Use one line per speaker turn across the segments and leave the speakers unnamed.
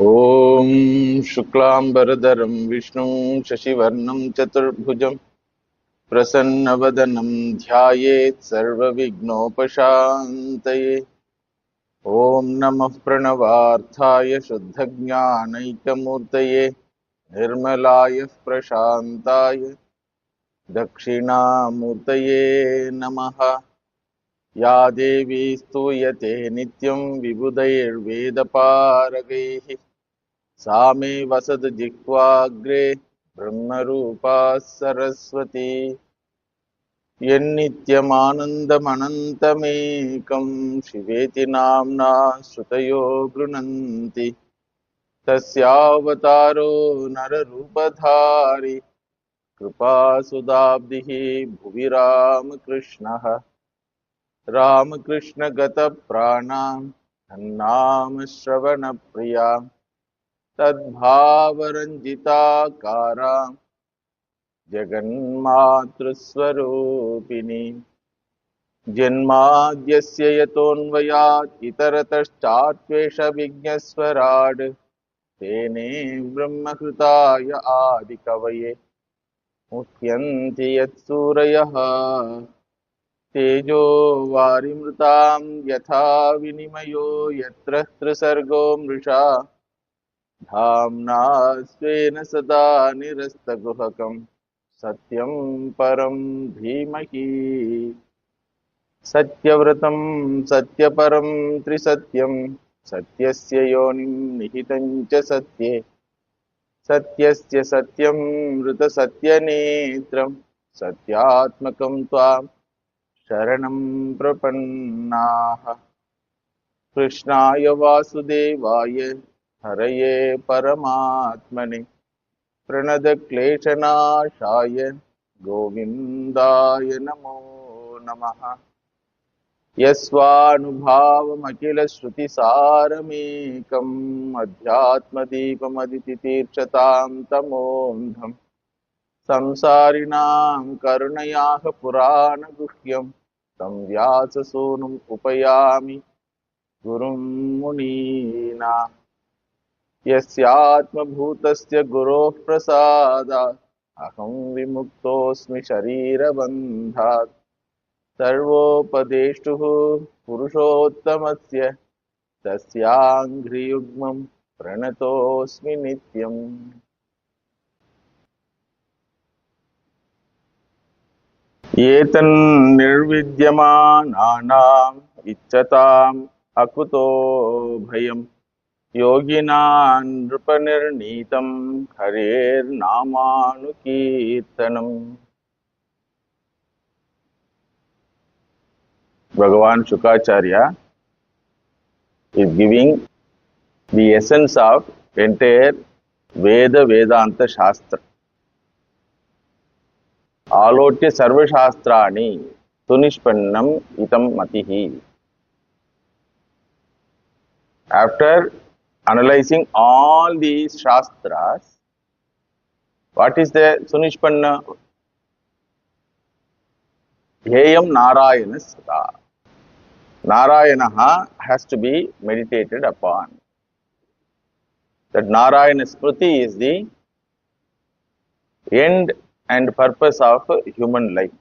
ॐ शुक्लाम्बरधरं विष्णुं शशिवर्णं चतुर्भुजं प्रसन्नवदनं ध्यायेत् सर्वविघ्नोपशान्तये। ॐ नमः प्रणवार्थाय शुद्धज्ञानैकमूर्तये निर्मलाय प्रशान्ताय दक्षिणामूर्तये नमः। या देवी स्तूयते नित्यं विबुधैर्वेदपारगैः सा मे वसद्जिह्वाग्रे ब्रह्मरूपा सरस्वती। यन्नित्यमानन्दमनन्तमेकं शिवेति नाम्ना श्रुतयो गृह्णन्ति। तस्यावतारो नररूपधारी कृपासुदाब्धिः भुवि रामकृष्णः। रामकृष्णगतप्राणां तन्नाम श्रवणप्रिया तद्भावरञ्जिताकारां जगन्मातृस्वरूपिणी। जन्माद्यस्य यतोऽन्वयात् इतरतश्चात्वेषविज्ञस्वराड् तेने ब्रह्मकृताय आदिकवये मुह्यन्ति यत्सूरयः। तेजो वारिमृतां यथा विनिमयो यत्र त्रिसर्गो मृषा धाम्ना स्वेन सदा निरस्तकुहकं सत्यं परं धीमहि। सत्यव्रतं सत्यपरं त्रिसत्यं सत्यस्य योनिं निहितं च सत्ये सत्यस्य सत्यं मृतसत्यनेत्रं सत्यात्मकं त्वां शरणं प्रपन्नाः। कृष्णाय वासुदेवाय हरये परमात्मने प्रणतक्लेशनाशाय गोविन्दाय नमो नमः। यस्वानुभावमखिलश्रुतिसारमेकम् अध्यात्मदीपमदितितीर्षतां तमोऽन्धम् संसारिणां करुणयाः पुराणगुह्यं तं व्याससूनुम् उपयामि गुरुं मुनीनाम्। यस्यात्मभूतस्य गुरोः प्रसादात् अहं विमुक्तोऽस्मि शरीरबन्धात्। सर्वोपदेष्टुः पुरुषोत्तमस्य तस्याङ्घ्रियुग्मं प्रणतोऽस्मि नित्यम्। एतन्निर्विद्यमानानाम् इच्छताम् अकुतो भयम् योगिनां नृपनिर्नीतं हरेर्नामानुकीर्तनम्। Bhagavan Shukacharya is giving the essence of entire Vedanta Shastra. Alotya Sarva Shastrani Sunishpannam Itam Matihi. After analyzing all these Shastras, what is the Sunishpanna? Heyam Narayana Sada. Narayana has to be meditated upon. That Narayana Smriti is the end and purpose of human life.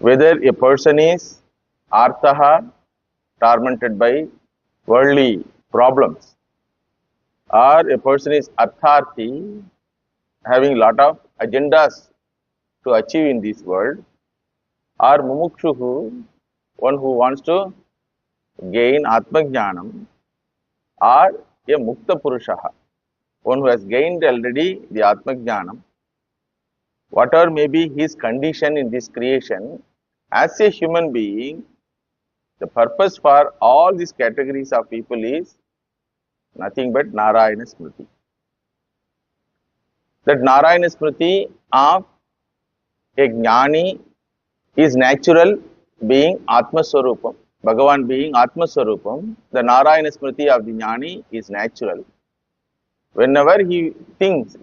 Whether a person is arthaha, tormented by worldly problems, or a person is artharthi, having lot of agendas to achieve in this world, or mumukshuhu, one who wants to gain atmajnanam, or a mukta purushaha, one who has gained already the atmajnanam. Whatever may be his condition in this creation, as a human being, the purpose for all these categories of people is nothing but Narayana Smriti. That Narayana Smriti of a Jnani is natural, being Atma Swarupam. Bhagavan being Atma Swarupam, the Narayana Smriti of the Jnani is natural. Whenever he thinks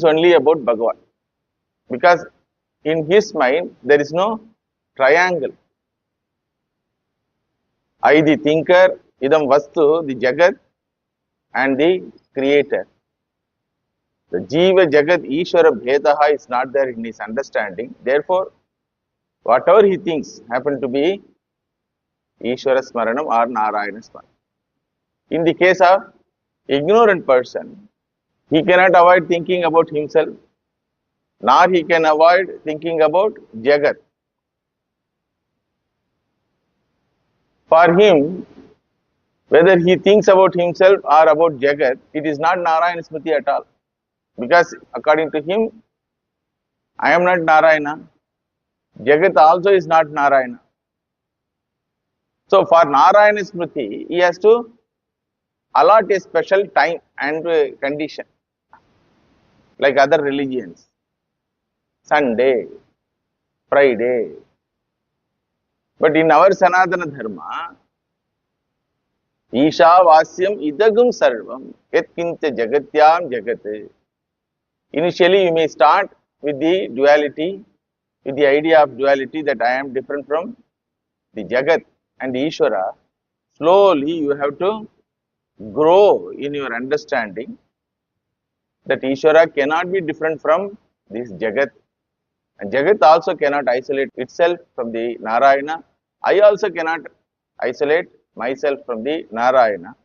only about Bhagavan. Because in his mind, there is no triangle. I the thinker, Idam Vastu, the Jagat and the Creator. The Jiva Jagat Ishvara Bhedaha is not there in his understanding. Therefore, whatever he thinks happen to be Ishvara Smaranam or Narayana Smaranam. In the case of ignorant person, he cannot avoid thinking about himself, nor he can avoid thinking about Jagat. For him, whether he thinks about himself or about Jagat, it is not Narayana Smriti at all. Because according to him, I am not Narayana. Jagat also is not Narayana. So for Narayana Smriti, he has to allot a special time and condition, like other religions. Sunday, Friday. But in our Sanatana Dharma, Isha Vasyam Idagum Sarvam Yatkinta Jagatyam Jagate. Initially, you may start with the duality, with the idea of duality that I am different from the Jagat and the Ishvara. Slowly, you have to grow in your understanding that Ishvara cannot be different from this Jagat. And Jagat also cannot isolate itself from the Narayana. I also cannot isolate myself from the Narayana.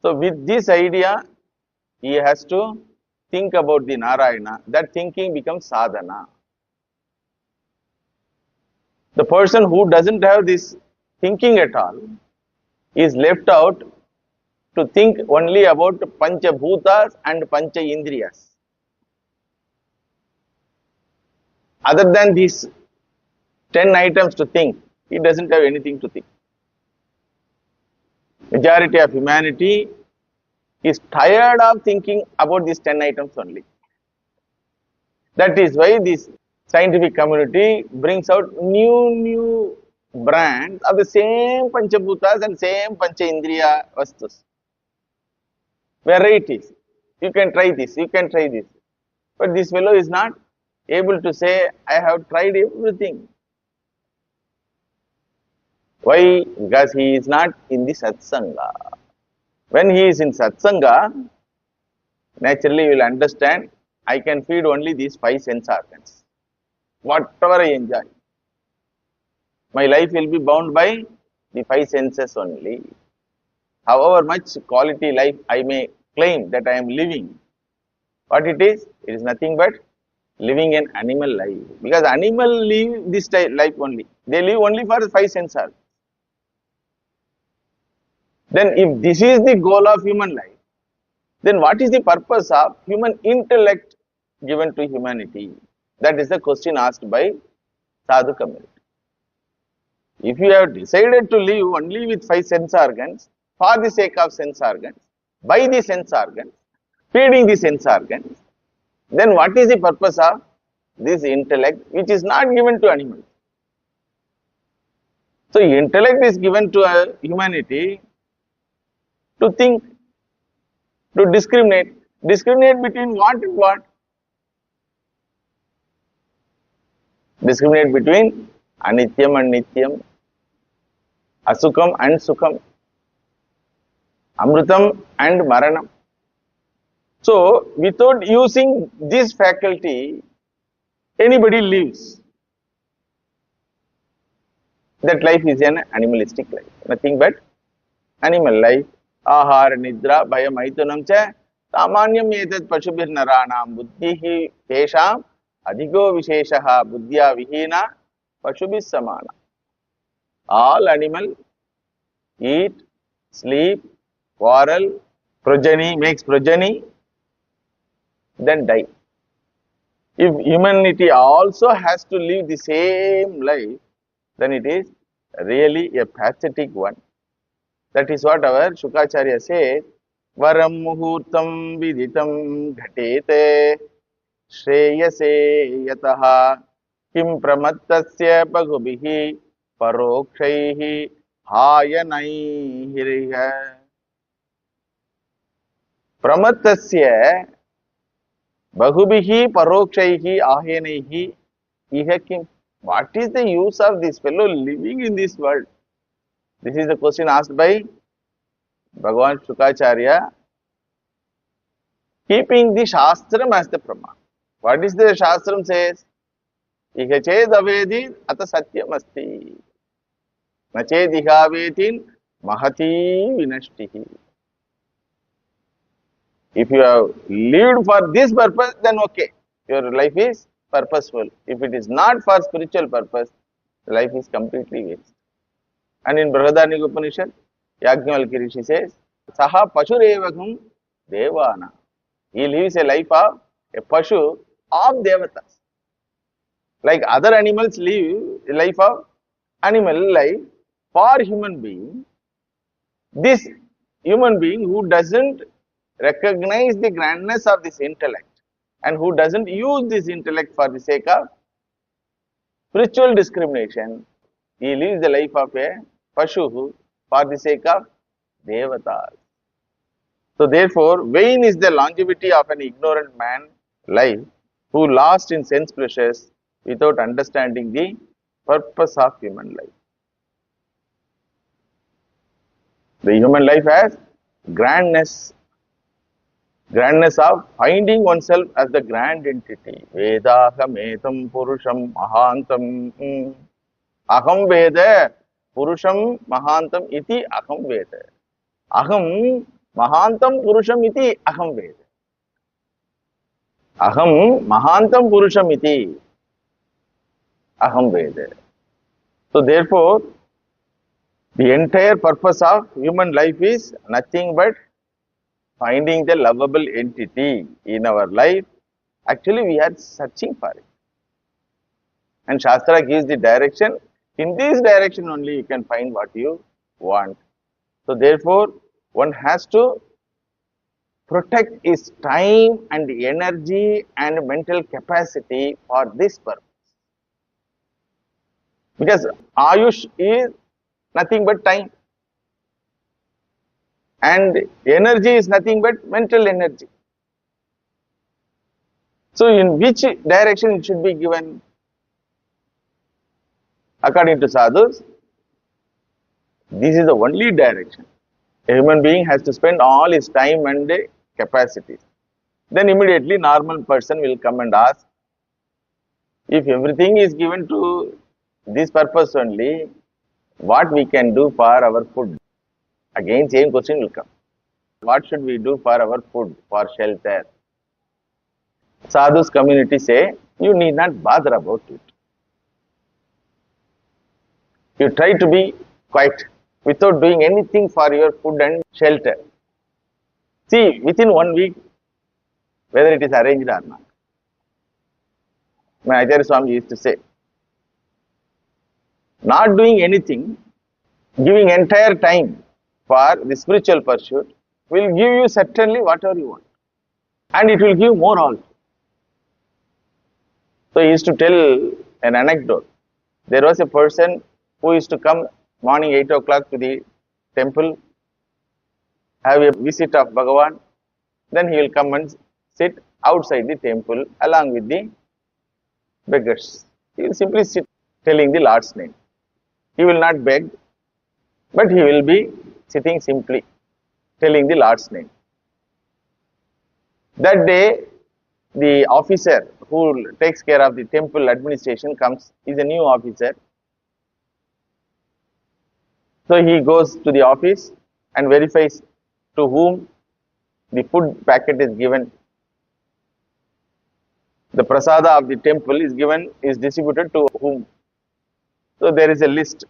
So, with this idea, he has to think about the Narayana. That thinking becomes sadhana. The person who doesn't have this thinking at all is left out to think only about Pancha Bhutas and Pancha Indriyas. Other than these 10 items to think, he doesn't have anything to think. Majority of humanity is tired of thinking about these 10 items only. That is why this scientific community brings out new brands of the same Panchabhutas and same Pancha Indriya Vastus. Varieties. You can try this, you can try this. But this fellow is not able to say, I have tried everything. Why? Because he is not in the satsanga. When he is in satsanga, naturally you will understand, I can feed only these 5 sense organs. Whatever I enjoy. My life will be bound by the 5 senses only. However much quality life I may claim that I am living, what it is nothing but living an animal life. Because animal live this life only. They live only for 5 sense organs. Then if this is the goal of human life, then what is the purpose of human intellect given to humanity? That is the question asked by Sadhu community. If you have decided to live only with 5 sense organs, for the sake of sense organs, by the sense organs, feeding the sense organs, then what is the purpose of this intellect which is not given to animals? So intellect is given to humanity to think, to discriminate. Discriminate between what and what? Discriminate between Anityam and Nityam, Asukam and Sukham, Amrutam and Maranam. So, without using this faculty, anybody lives. That life is an animalistic life, nothing but animal life. Ahara, Nidra, Bhaya, Maitunam cha, Samanyam etat Pashubhir Naranam, Buddhihi, Tesham, Adhigo Visheshaha, Buddhya Vihina, Pashubhis Samana. All animal eat, sleep, quarrel, progeny, makes progeny, then die. If humanity also has to live the same life, then it is really a pathetic one. That is what our Shukacharya says, Varam muhurtam viditam ghatete shreyase yataha kim pramattasya bhagubhihi parokshaihi hayanaihi pramattasya bhagubhihi parokshaihi ayanaihi iha kim. What is the use of this fellow living in this world? This is the question asked by Bhagavan Shukacharya keeping the Shastram as the Praman. What is the Shastram says? Iha ched avedi ata satyam asti. Na ched iha avetin mahati vinashtihi. If you have lived for this purpose, then okay. Your life is purposeful. If it is not for spiritual purpose, life is completely waste. And in Brihadaranyaka Upanishad, Yajnavalkya Rishi says, Saha Pashurevagam Devana. He lives a life of a Pashu of Devatas. Like other animals live a life of animal life for human being. This human being who doesn't recognize the grandness of this intellect and who doesn't use this intellect for the sake of spiritual discrimination, he lives the life of a Pashu for the sake of Devatas. So therefore, vain is the longevity of an ignorant man life who lost in sense pleasures without understanding the purpose of human life. The human life has grandness of finding oneself as the grand entity. Vedaham etam purusham mahantam. Aham veda purusham mahantam iti aham veda. Aham mahantam purusham iti aham veda. Aham mahantam purusham iti aham veda. So therefore, the entire purpose of human life is nothing but finding the lovable entity in our life. Actually, we are searching for it. And Shastra gives the direction. In this direction only you can find what you want. So therefore, one has to protect his time and energy and mental capacity for this purpose. Because Ayush is nothing but time. And energy is nothing but mental energy. So in which direction it should be given? According to sadhus, this is the only direction. A human being has to spend all his time and capacities. Then immediately normal person will come and ask, if everything is given to this purpose only, what we can do for our food? Again same question will come. What should we do for our food, for shelter? Sadhus community say, you need not bother about it. You try to be quiet without doing anything for your food and shelter. See, within 1 week, whether it is arranged or not. My Acharya Swami used to say, not doing anything, giving entire time for the spiritual pursuit will give you certainly whatever you want. And it will give more also. So he used to tell an anecdote. There was a person who used to come morning 8 o'clock to the temple, have a visit of Bhagavan, then he will come and sit outside the temple along with the beggars. He will simply sit telling the Lord's name. He will not beg, but he will be sitting simply telling the Lord's name. That day, the officer who takes care of the temple administration comes, is a new officer. So he goes to the office and verifies to whom the food packet is given. The prasada of the temple is given, is distributed to whom. So there is a list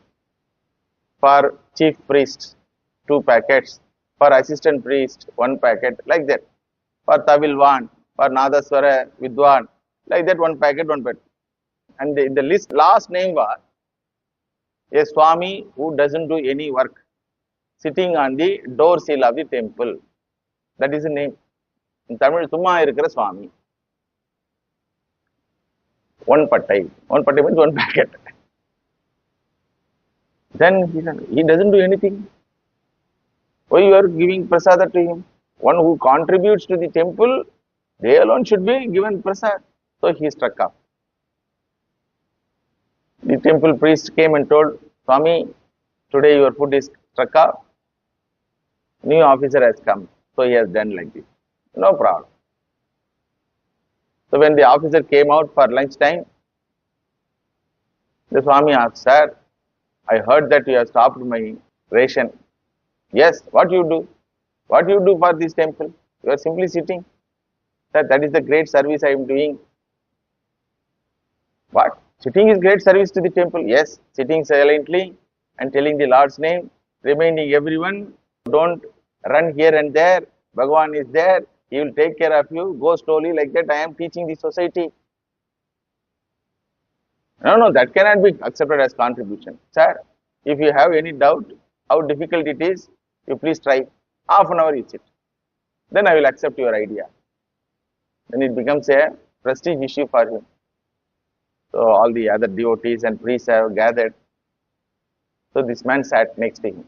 for chief priest, 2 packets, for assistant priest, 1 packet, like that. For Tavilwan, for Nadaswara, Vidwan, like that 1 packet, 1 packet. And the list last name was a Swami who doesn't do any work, sitting on the door sill of the temple. That is the name. In Tamil, Summa Irukra Swami. 1 pattai. 1 pattai means 1 packet. Then he doesn't do anything. Why you are giving prasada to him? One who contributes to the temple, they alone should be given prasad. So he struck up. The temple priest came and told, Swami, today your food is struck up. New officer has come, so he has done like this. No problem. So when the officer came out for lunch time, the Swami asked, Sir, I heard that you have stopped my ration. Yes, what you do? What you do for this temple? You are simply sitting. Sir, that is the great service I am doing. What? Sitting is great service to the temple. Yes, sitting silently and telling the Lord's name, reminding everyone, don't run here and there. Bhagavan is there. He will take care of you. Go slowly like that. I am teaching the society. No, no, that cannot be accepted as contribution. Sir, if you have any doubt how difficult it is, you please try. Half an hour you sit. Then I will accept your idea. Then it becomes a prestige issue for him. So all the other devotees and priests have gathered. So this man sat next to him.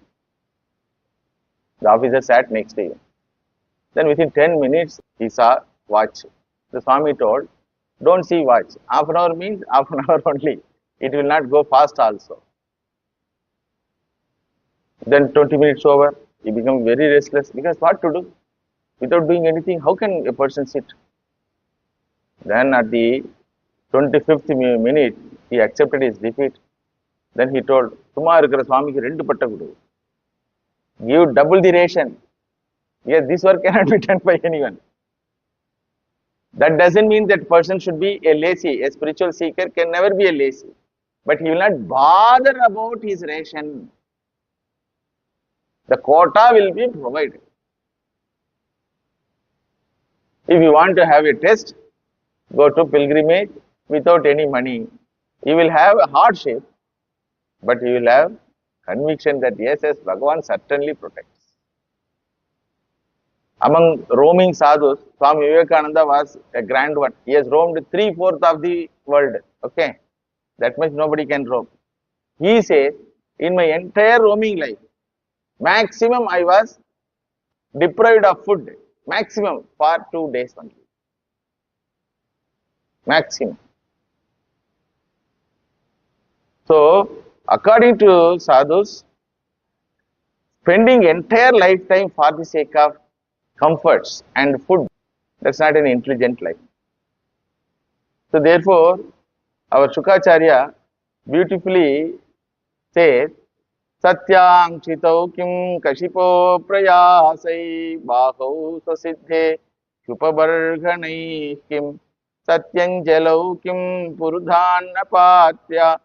The officer sat next to him. Then within 10 minutes, he saw watch. The Swami told, don't see watch. Half an hour means half an hour only. It will not go fast also. Then 20 minutes over, he became very restless because what to do? Without doing anything, how can a person sit? Then at the 25th minute, he accepted his defeat. Then he told, Summa irukra Swamiki rendu patta kudu. Give double the ration. Yes, this work cannot be done by anyone. That doesn't mean that person should be a lazy. A spiritual seeker can never be a lazy. But he will not bother about his ration. The quota will be provided. If you want to have a test, go to pilgrimage without any money. You will have a hardship, but you will have conviction that yes, Bhagavan certainly protects. Among roaming sadhus, Swami Vivekananda was a grand one. He has roamed 3/4 of the world. Okay, that much nobody can roam. He says, in my entire roaming life, maximum I was deprived of food. Maximum for 2 days only. Maximum. So, according to sadhus, spending entire lifetime for the sake of comforts and food, that's not an intelligent life. So, therefore, our Shukacharya beautifully says, Satyang chitau kim kashipo prayasai bahau sasiddhe chupabarghanai kim satyang jalau kim purudhan apatya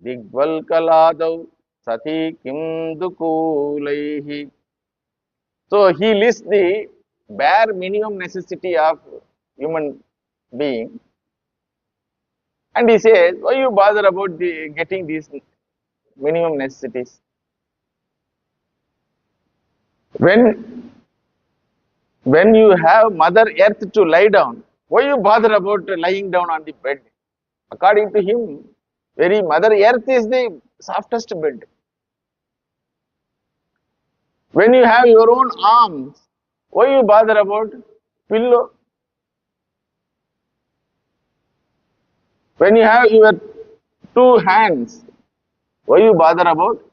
digval kaladau sati kim dukulaihi. So he lists the bare minimum necessity of human being and he says, why you bother about getting these minimum necessities? When you have Mother Earth to lie down, why you bother about lying down on the bed? According to him, very Mother Earth is the softest bed. When you have your own arms, why you bother about pillow? When you have your 2 hands, why you bother about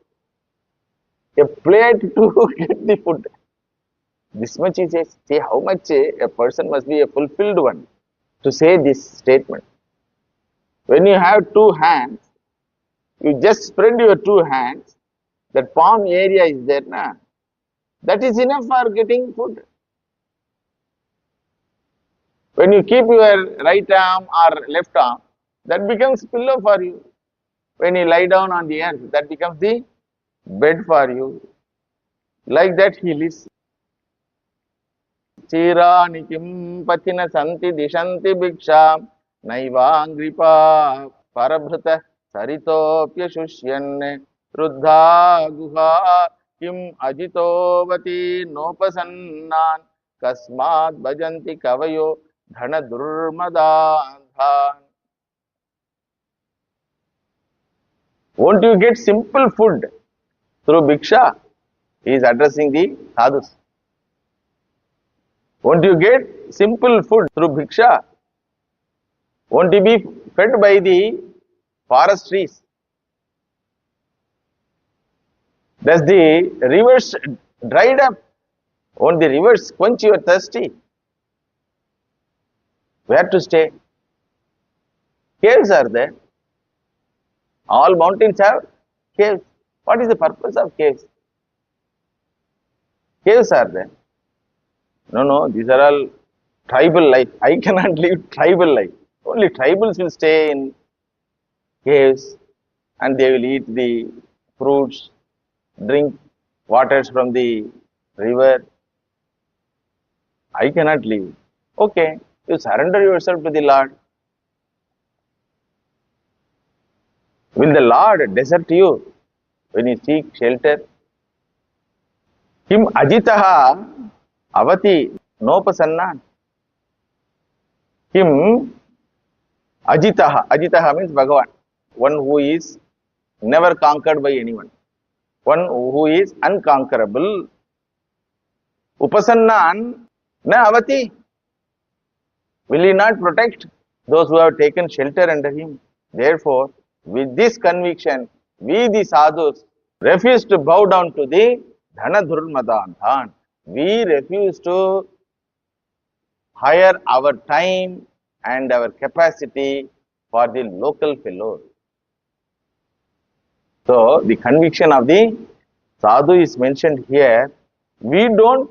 a plate to get the food? This much he says. See how much a person must be a fulfilled one to say this statement. When you have 2 hands, you just spread your 2 hands, that palm area is there, na? That is enough for getting food. When you keep your right arm or left arm, that becomes pillow for you. When you lie down on the earth, that becomes the bed for you. Like that he lives. Chirani kim patina santi dishanti bhiksham naivangripa parabhrata saritopya shushyan ruddha guha kim ajitovati nopasannan kasmat bhajanti kavayo dhana durmadandhan. Won't you get simple food through bhiksha? He is addressing the sadhus. Won't you get simple food through bhiksha? Won't you be fed by the forest trees? Does the rivers dried up? Won't the rivers quench your thirsty? Where to stay? Caves are there. All mountains have caves. What is the purpose of caves? Caves are there. No, these are all tribal life. I cannot live tribal life. Only tribals will stay in caves and they will eat the fruits, drink waters from the river. I cannot live. Okay, you surrender yourself to the Lord. Will the Lord desert you when you seek shelter? Kim ajitaha avati nopasanna. Kim ajitaha means Bhagavan. One who is never conquered by anyone. One who is unconquerable. Upasannan na avati. Will he not protect those who have taken shelter under him? Therefore, with this conviction, we the sadhus refuse to bow down to the Dhanadurmadanthan. We refuse to hire our time and our capacity for the local fellows. So, the conviction of the sadhu is mentioned here. We don't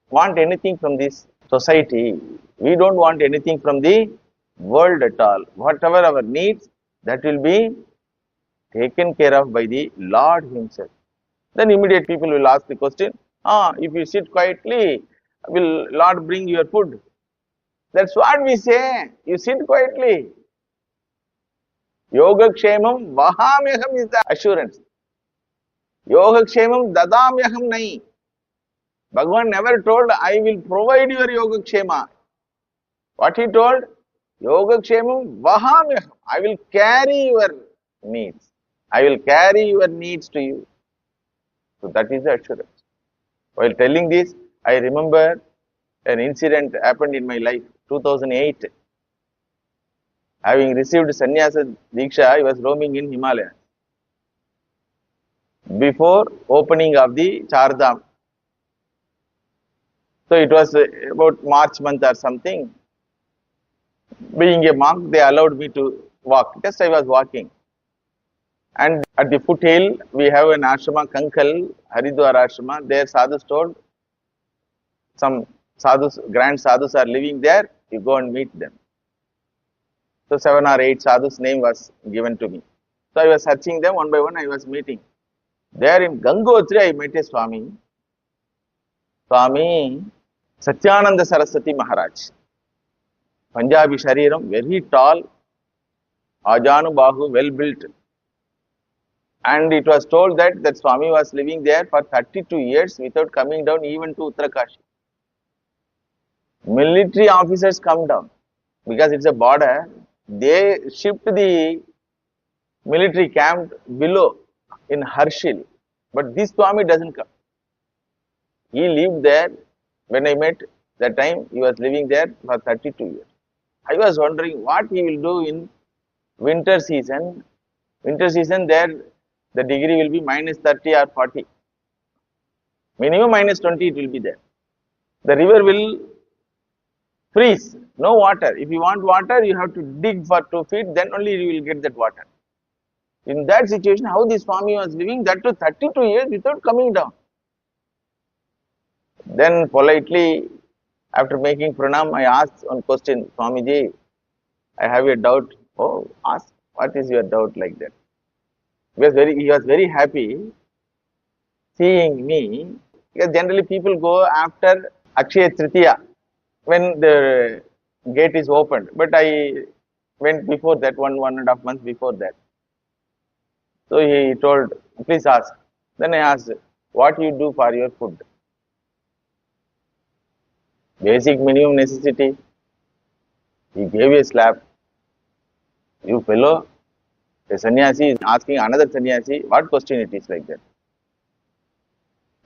want anything from this society. We don't want anything from the world at all. Whatever our needs, that will be taken care of by the Lord himself. Then immediate people will ask the question, if you sit quietly, will Lord bring your food? That's what we say. You sit quietly. Yoga Kshemam Vahamyaham is the assurance. Yoga Kshemam Dadamyaham Nai. Bhagavan never told, I will provide your Yoga Kshema. What he told? Yoga Kshemam Vahamyaham. I will carry your needs. I will carry your needs to you. So that is the assurance. While telling this, I remember an incident happened in my life, 2008. Having received sannyasa diksha, I was roaming in Himalaya. Before opening of the Chardham. So it was about March month or something. Being a monk, they allowed me to walk. Just I was walking. And at the foothill, we have an ashrama, Kankal, Haridwar ashrama. There sadhus told, some sadhus, grand sadhus are living there, you go and meet them. So 7 or 8 sadhus' name was given to me. So I was searching them one by one, I was meeting. There in Gangotri, I met a Swami. Swami Satyananda Saraswati Maharaj. Punjabi Shariram, very tall, Ajanu Bahu, well built. And it was told that Swami was living there for 32 years without coming down even to Uttarakashi. Military officers come down because it's a border. They shift the military camp below in Harshil. But this Swami doesn't come. He lived there. When I met that time, he was living there for 32 years. I was wondering what he will do in winter season. Winter season there, the degree will be minus 30 or 40. Minimum minus 20 it will be there. The river will freeze, no water. If you want water, you have to dig for 2 feet, then only you will get that water. In that situation, how this Swami was living, that to 32 years without coming down. Then politely, after making pranam, I asked one question, Swamiji, I have a doubt. Oh, ask, what is your doubt like that? He was very happy seeing me, because generally people go after Akshaya Tritiya, when the gate is opened. But I went before that, 1.5 months before that. So he told, please ask. Then I asked, what you do for your food? Basic minimum necessity. He gave a slap. You fellow, a sannyasi is asking another sannyasi, what question it is like that?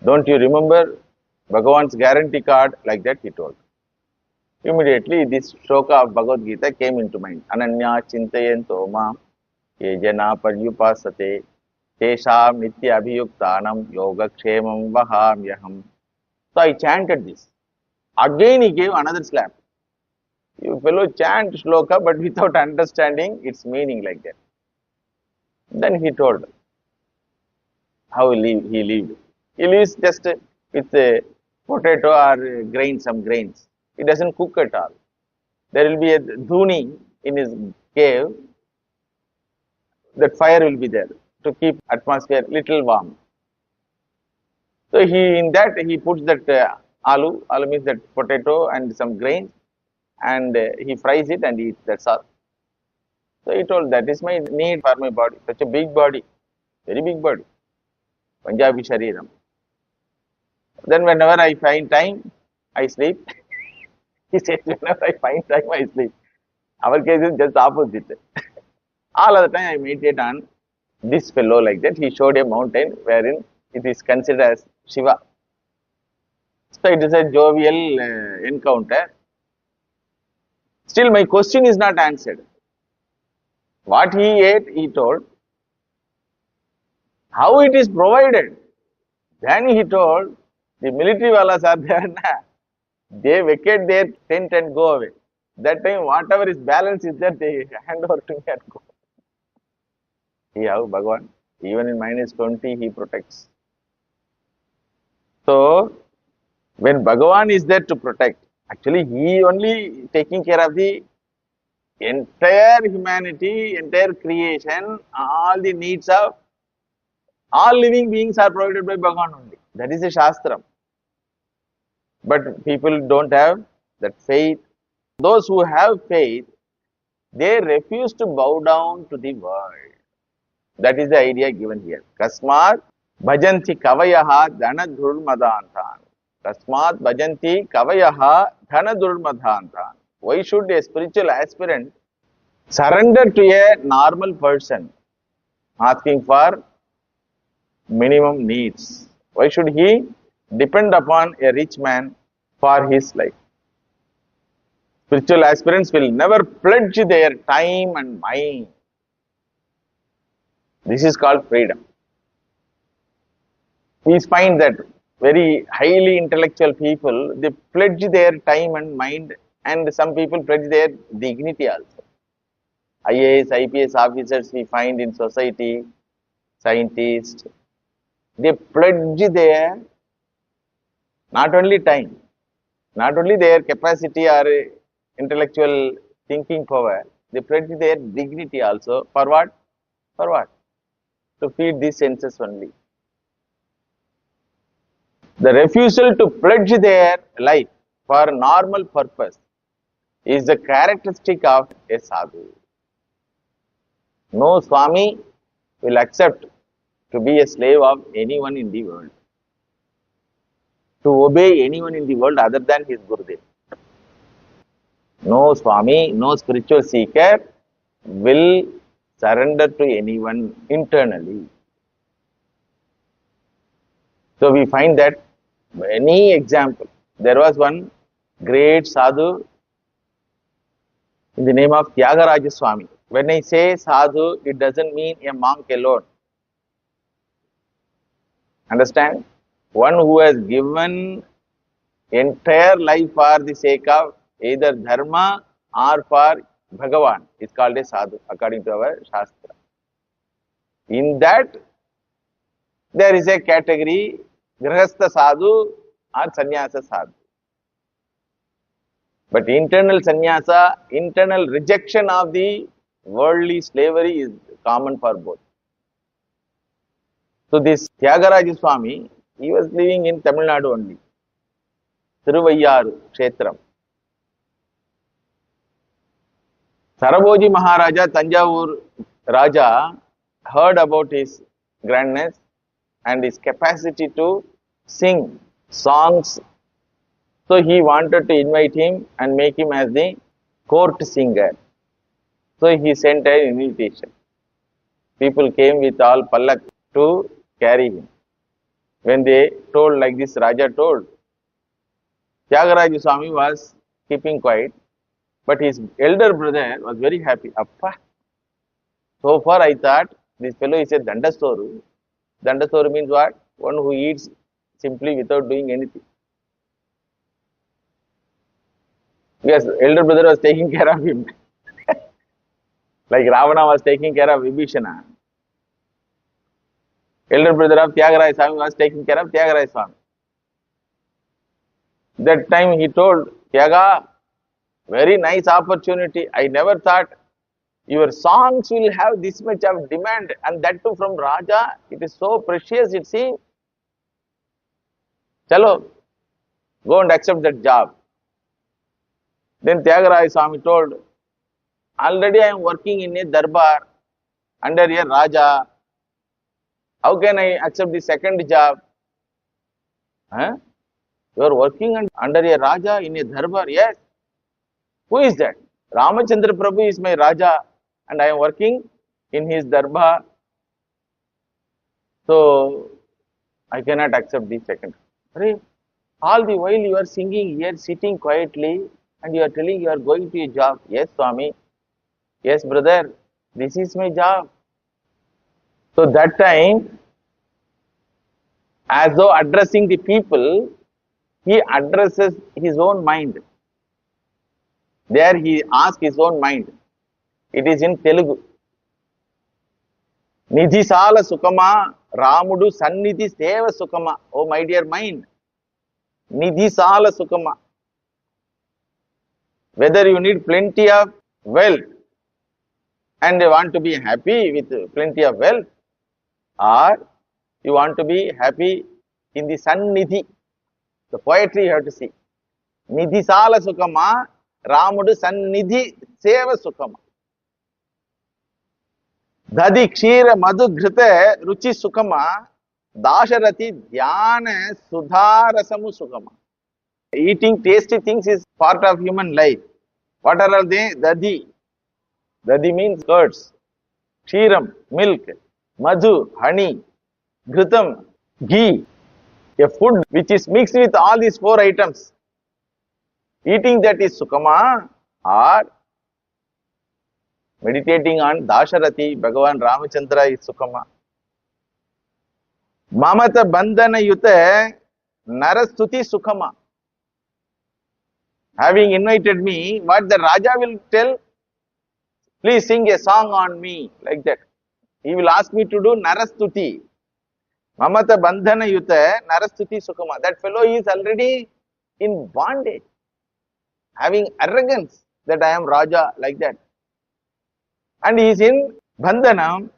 Don't you remember Bhagavan's guarantee card? Like that he told. Immediately this shloka of Bhagavad Gita came into mind. Ananya chintayanto mam ye jana paryupasate tesham nitya abhiyuktanam yoga kshemam vahamyaham. So I chanted this. Again he gave another slap. You fellow chant shloka but without understanding its meaning like that. Then he told how he lived. He lives just with a potato or grains, some grains. He doesn't cook at all. There will be a dhuni in his cave. That fire will be there to keep atmosphere little warm. So he puts that aloo means that potato and some grains, and he fries it and eats. That's all. So he told that is my need for my body. Such a big body, very big body, Punjabi Shariram. Then whenever I find time, I sleep. He said whenever I find time, I sleep. Our case is just opposite. All of the time I meditate on this fellow like that. He showed a mountain wherein it is considered as Shiva. So it is a jovial encounter. Still my question is not answered. What he ate, he told. How it is provided? Then he told, the military walas are there, they vacate their tent and go away. That time whatever is balance is there, they hand over to me and go. See how Bhagavan, even in -20, he protects. So, when Bhagavan is there to protect, actually he only taking care of the entire humanity, entire creation, all the needs of all living beings are provided by Bhagavan only. That is a Shastram. But people don't have that faith. Those who have faith, they refuse to bow down to the world. That is the idea given here. Kasmat bhajanti kavayaha dhanadurmadhantan. Kasmat bhajanti kavayaha dhanadurmadhantan. Why should a spiritual aspirant surrender to a normal person asking for minimum needs? Why should he depend upon a rich man for his life? Spiritual aspirants will never pledge their time and mind. This is called freedom. We find that very highly intellectual people, they pledge their time and mind, and some people pledge their dignity also. IAS, IPS officers we find in society, scientists, they pledge their not only time, not only their capacity or intellectual thinking power, they pledge their dignity also. For what? For what? To feed these senses only. The refusal to pledge their life for normal purpose is the characteristic of a sadhu. No Swami will accept to be a slave of anyone in the world, to obey anyone in the world other than his Gurudev. No Swami, no spiritual seeker will surrender to anyone internally. So we find that many examples. There was one great sadhu in the name of Tyagaraja Swami. When I say sadhu, it doesn't mean a monk alone. Understand? One who has given entire life for the sake of either dharma or for Bhagavan is called a sadhu according to our Shastra. In that, there is a category Grihastha sadhu or Sannyasa sadhu. But internal sannyasa, internal rejection of the worldly slavery is common for both. So this Tyagaraja Swami, he was living in Tamil Nadu only, Thiruvayyaru Kshetram. Sarabhoji Maharaja, Tanjavur Raja, heard about his grandness and his capacity to sing songs. So he wanted to invite him and make him as the court singer. So he sent an invitation. People came with all pallak to carry him. When they told like this, Raja told, Tyagaraja Swami was keeping quiet, but his elder brother was very happy. Appa. So far I thought this fellow is a Dandastoru. Dandastoru means what? One who eats simply without doing anything. Yes, elder brother was taking care of him. Like Ravana was taking care of Vibhishana. Elder brother of Tyagaraja Swami was taking care of Tyagaraja Swami. That time he told, Tyaga, very nice opportunity. I never thought your songs will have this much of demand, and that too from Raja. It is so precious, it seems. Chalo, go and accept that job. Then Tyagaraja Swami told, already I am working in a darbar under a Raja. How can I accept the second job? Huh? You are working under a Raja in a darbar. Yes. Who is that? Ramachandra Prabhu is my Raja, and I am working in his darbar. So I cannot accept the second. All the while you are singing here, sitting quietly, and you are telling you are going to a job. Yes, Swami. Yes, brother. This is my job. So that time, as though addressing the people, he addresses his own mind. There he asks his own mind. It is in Telugu. Nidhisala Sukama, Ramudu Sannidhi Seva Sukama. Oh my dear mind. Nidhisala Sukama. Whether you need plenty of wealth and you want to be happy with plenty of wealth, or you want to be happy in the Sannidhi. The poetry you have to see. Nidhisala Sukama, Ramudu Sannidhi Seva Sukama. Dadi Kshira Madhu Ghrita Ruchi Sukama, Dasharati Dhyana Sudharasamu Sukama. Eating tasty things is part of human life. What are all they? Dadi. Dadi means curds. Kshiram, milk. Madhu, honey. Ghritam, ghee. A food which is mixed with all these four items. Eating that is Sukama, or meditating on Dasharati, Bhagavan Ramachandra is Sukama. Mamata Bandhana Yute Narastuti Sukama. Having invited me, what the Raja will tell, please sing a song on me, like that. He will ask me to do Narastuti. Mamata Bandhana Yute Narastuti Sukama. That fellow is already in bondage, having arrogance that I am Raja, like that. And he is in Bandhanam.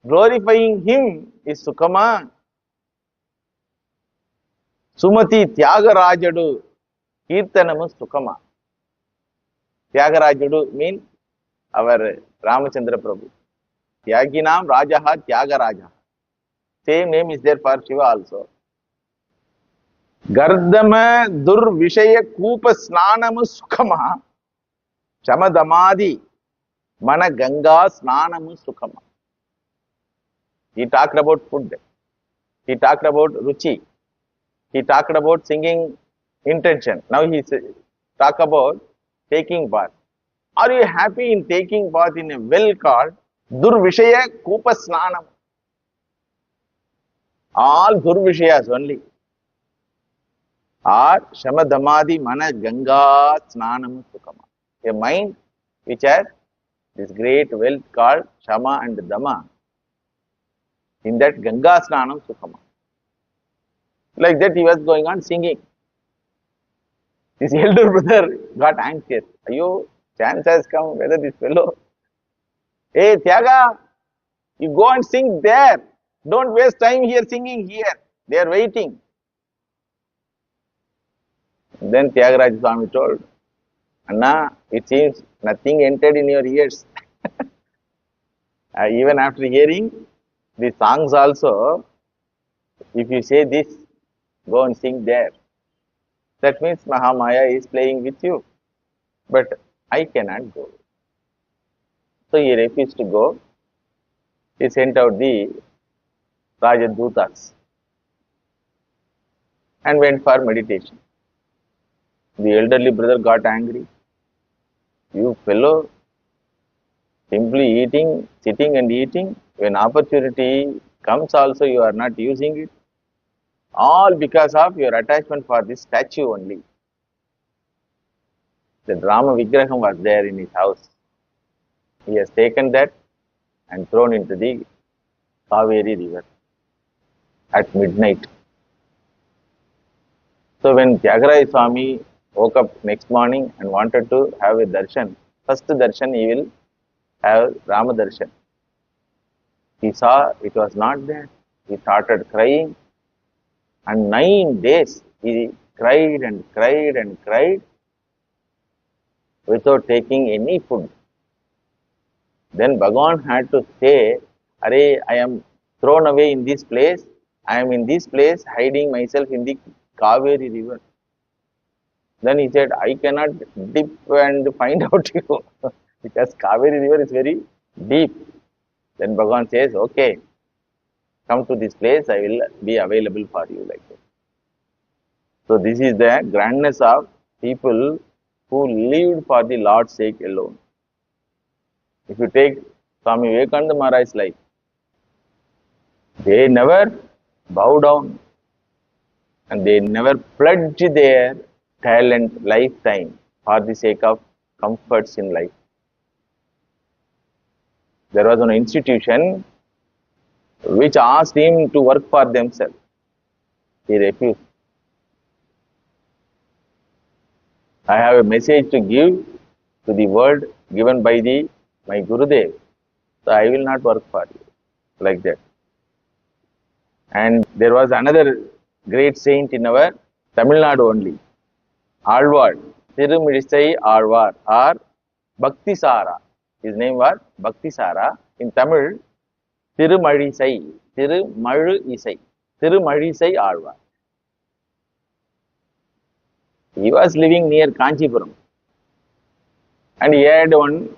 Glorifying him is Sukama. Sumati Tyagarajudu Kirtanamu Sukama. Tyagarajudu means our Ramachandra Prabhu. Tyaginam Rajaha Tyagaraja. Same name is there for Shiva also. Gardama Dur Vishaya Kupa Snanamu Sukama. Shamadamadi Mana Ganga Snanamu Sukama. He talked about food. He talked about Ruchi. He talked about singing intention. Now he talk about taking bath. Are you happy in taking bath in a well called Durvishaya Kupa Snanam? All Durvishayas only. Or Shamadamadi Mana Ganga Snanam Sukama. A mind which has this great wealth called Shama and Dama. In that Ganga Snanam Sukama. Like that he was going on singing. His elder brother got anxious. Ayo, chance has come whether this fellow. Hey Tyaga, you go and sing there. Don't waste time here singing here. They are waiting. Then Tyagaraja Swami told, Anna, it seems nothing entered in your ears. Even after hearing the songs also, if you say this, go and sing there. That means Mahamaya is playing with you. But I cannot go. So he refused to go. He sent out the Rajadutas and went for meditation. The elderly brother got angry. You fellow, simply eating, sitting and eating, when opportunity comes also you are not using it. All because of your attachment for this statue only. The Rama Vigraham was there in his house. He has taken that and thrown into the Kaveri river at midnight. So when Tyagaraja Swami woke up next morning and wanted to have a darshan, first darshan he will have Rama darshan. He saw it was not there. He started crying, and 9 days he cried and cried and cried without taking any food. Then Bhagavan had to say, Arey, I am thrown away in this place. I am in this place hiding myself in the Kaveri river. Then he said, I cannot dip and find out you because Kaveri river is very deep. Then Bhagavan says, okay, come to this place, I will be available for you like that. So this is the grandness of people who lived for the Lord's sake alone. If you take Swami Vivekananda Maharaj's life, they never bow down and they never pledge their talent, lifetime for the sake of comforts in life. There was an institution which asked him to work for themselves. He refused. I have a message to give to the world given by my Gurudev. So I will not work for you. Like that. And there was another great saint in our Tamil Nadu only. Alvar, Tirumidisai Alvar or Bhakti Sara. His name was Bhakti Sara. In Tamil, Tirumalizai, Tirumalizai Alvar. He was living near Kanchipuram. And he had one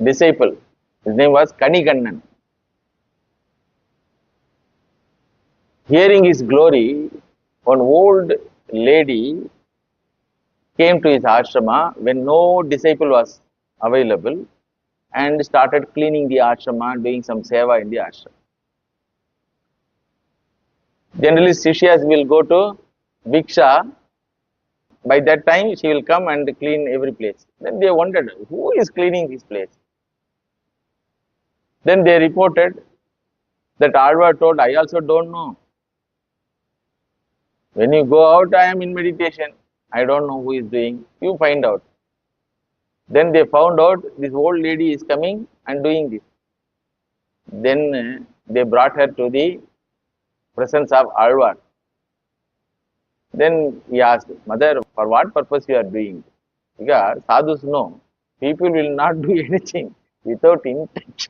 disciple. His name was Kanikannan. Hearing his glory, one old lady came to his ashrama when no disciple was available and started cleaning the ashrama, doing some seva in the ashrama. Generally, Sishyas will go to Bhiksha. By that time, she will come and clean every place. Then they wondered, who is cleaning this place? Then they reported that Alvar told, I also don't know. When you go out, I am in meditation. I don't know who is doing. You find out. Then they found out this old lady is coming and doing this. Then they brought her to the presence of Alvar. Then he asked, Mother, for what purpose you are doing? Because sadhus know, people will not do anything without intent.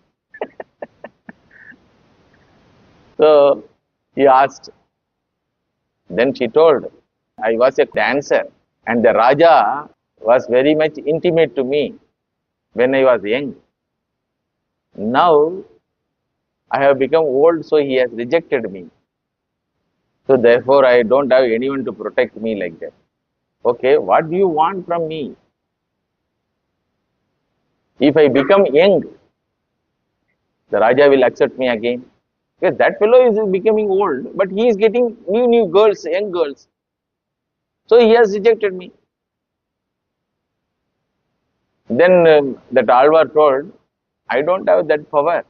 So he asked. Then she told, I was a dancer and the Raja was very much intimate to me when I was young. Now I have become old, so he has rejected me. So therefore I don't have anyone to protect me like that. Okay, what do you want from me? If I become young, the Raja will accept me again. Because that fellow is becoming old, but he is getting new girls, young girls. So he has rejected me. Then that Alvar told, I don't have that power,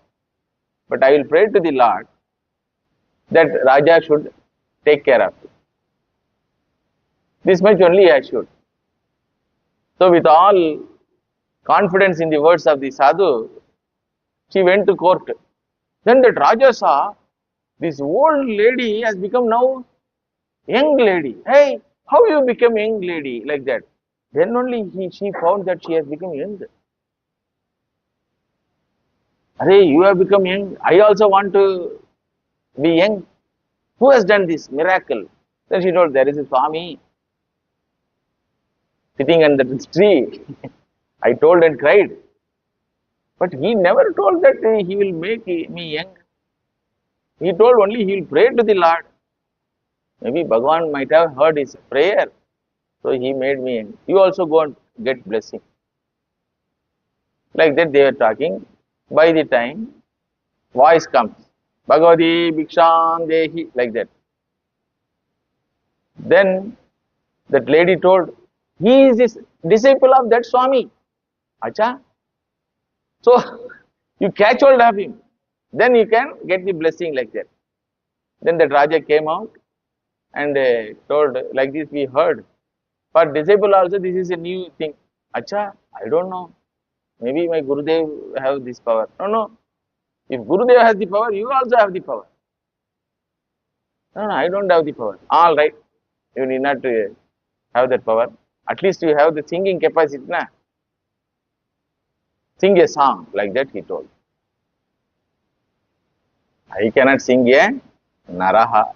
but I will pray to the Lord that Raja should take care of it. This much only I should. So with all confidence in the words of the sadhu, she went to court. Then that Raja saw, this old lady has become now young lady. Hey, how you become young lady like that? Then only she found that she has become young. Arey, you have become young. I also want to be young. Who has done this miracle? Then she told, there is a Swami sitting under this tree. I told and cried. But he never told that he will make me young. He told only he will pray to the Lord. Maybe Bhagavan might have heard his prayer. So he made me young. You also go and get blessing. Like that they were talking. By the time voice comes, Bhagavati Bhikshan Dehi, like that. Then that lady told, He is this disciple of that Swami. Acha. So you catch hold of him. Then you can get the blessing like that. Then that Raja came out and told, like this we heard. For disciple also this is a new thing. Acha, I don't know. Maybe my Gurudev have this power. No, no. If Gurudev has the power, you also have the power. No, no, I don't have the power. All right. You need not have that power. At least you have the singing capacity. Na? Sing a song. Like that he told. I cannot sing a Naraha.